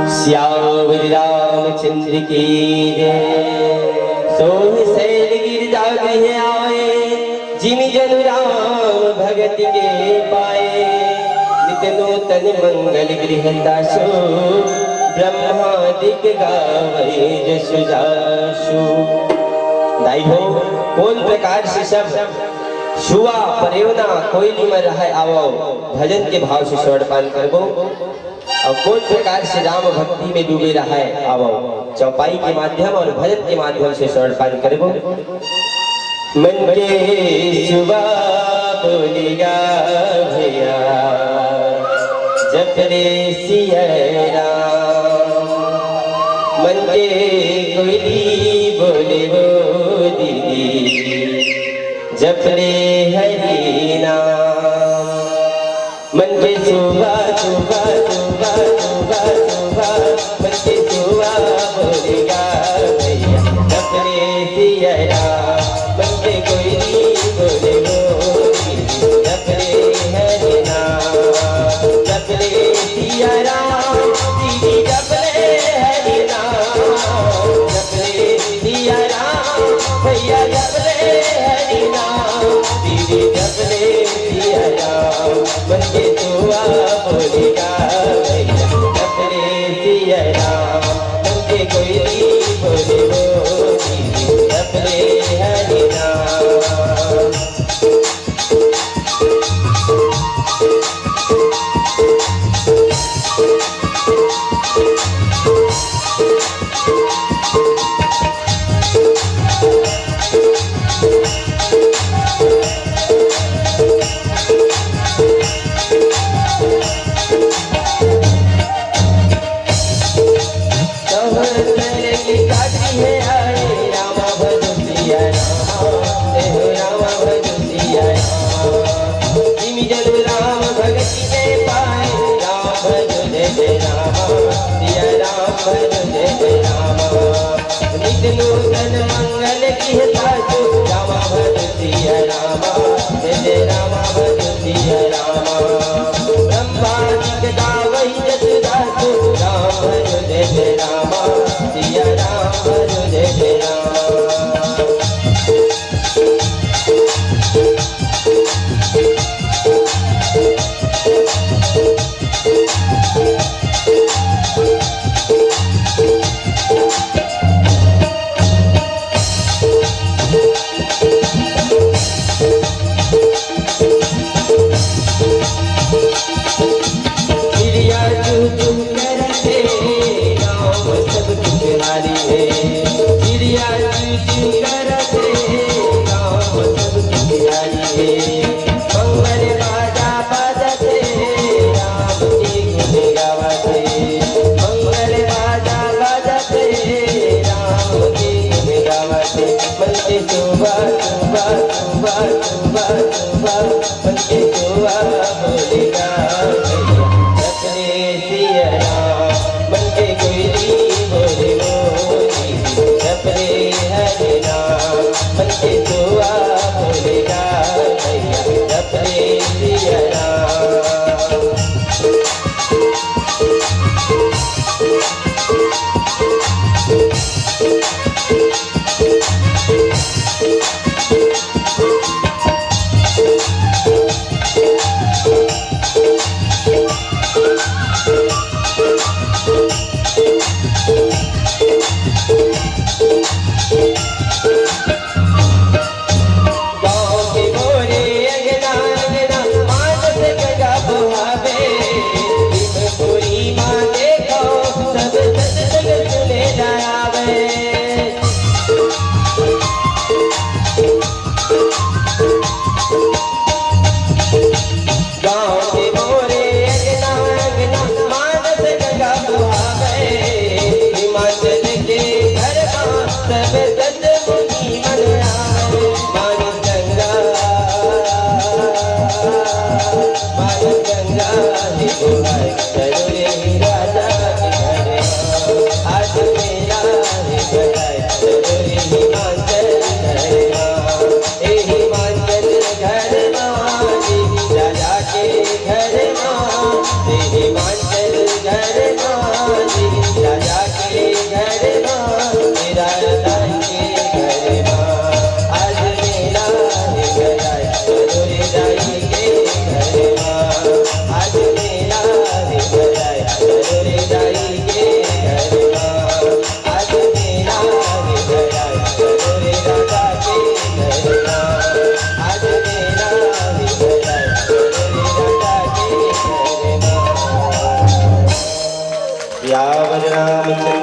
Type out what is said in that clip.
श्याम रामचंद्र की जय। सोह शैल गिरजा गृह आए, जिम जन राम भगत के पाए। नित नूतन मंगल गृहता सो, ब्रह्मादिक गावै जसु जासु। दाई हो कौन प्रकार से सब शुआ परियोना कोयली में रहे आवो, भजन के भाव से स्वर्णपान करबो। और कौन प्रकार से राम भक्ति में डूबे रहे आवो, चौपाई के माध्यम और भजन के माध्यम से स्वर्णपान करबो। मन के शुआ बोलेगा भैया, जप रे सिया राम। मन के कोयली बोले वो दीदी, जप रे हरि नाम। मन के सुबह सुबह सुबह सुबह सुबह, मन के सुबह बोलेगा भैया, जप रे सिया राम। मन के कोयली बोले वो दीदी, जप रे हरि नाम। जप रे सिया राम दीदी, जप रे हरि नाम। जप रे सिया राम भैया, जप रे हरि नाम दीदी, जप रे सिया राम। मन के दुआ बोलेगा भैया, जप रे सिया राम। मन के कोयली बोले वो दीदी, जप रे हरि नाम। नूतन मंगल गृहता सो, रामा भज सिया रामा, जय रामा भज सिया रामा। ब्रह्मादिक गावै जसु दासु, राम भज जय रामा, सिया राम भज जय रामा। हिमाचल घर माँ सियावर रामचंद्र